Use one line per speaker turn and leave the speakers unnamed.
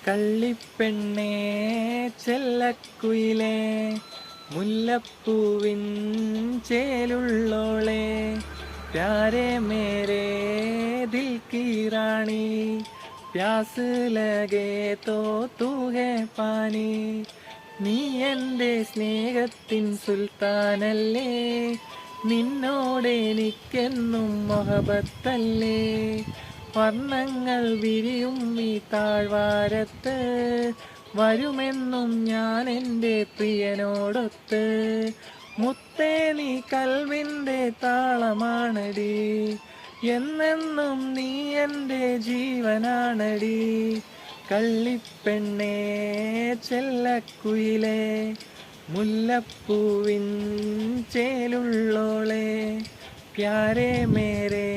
കള്ളിപ്പെണ്ണേ ചെല്ലക്കുയിലേ മുല്ലപ്പൂവിൻ ചേലുള്ളോളെ പ്യാരെ മേരെ ദിൽ की റാണി പ്യാസ് ലഗേ തോ തൂ ഹേ പാനി നീ എൻ്റെ സ്നേഹത്തിൻ സുൽത്താനല്ലേ നിന്നോടെനിക്കെന്നും മൊഹബത്തല്ലേ വർണ്ണങ്ങൾ വിരിയും ഈ താഴ്വാരത്ത് വരുമെന്നും ഞാൻ എൻ്റെ പ്രിയനോടൊത്ത് മുത്തേ നീ കൽവിൻ്റെ താളമാണടി എന്നെന്നും നീ എൻ്റെ ജീവനാണടി കള്ളിപ്പെണ്ണേ ചെല്ലക്കുയിലേ മുല്ലപ്പൂവിൻ ചേലുള്ളോളെ പ്യാരെ മേരെ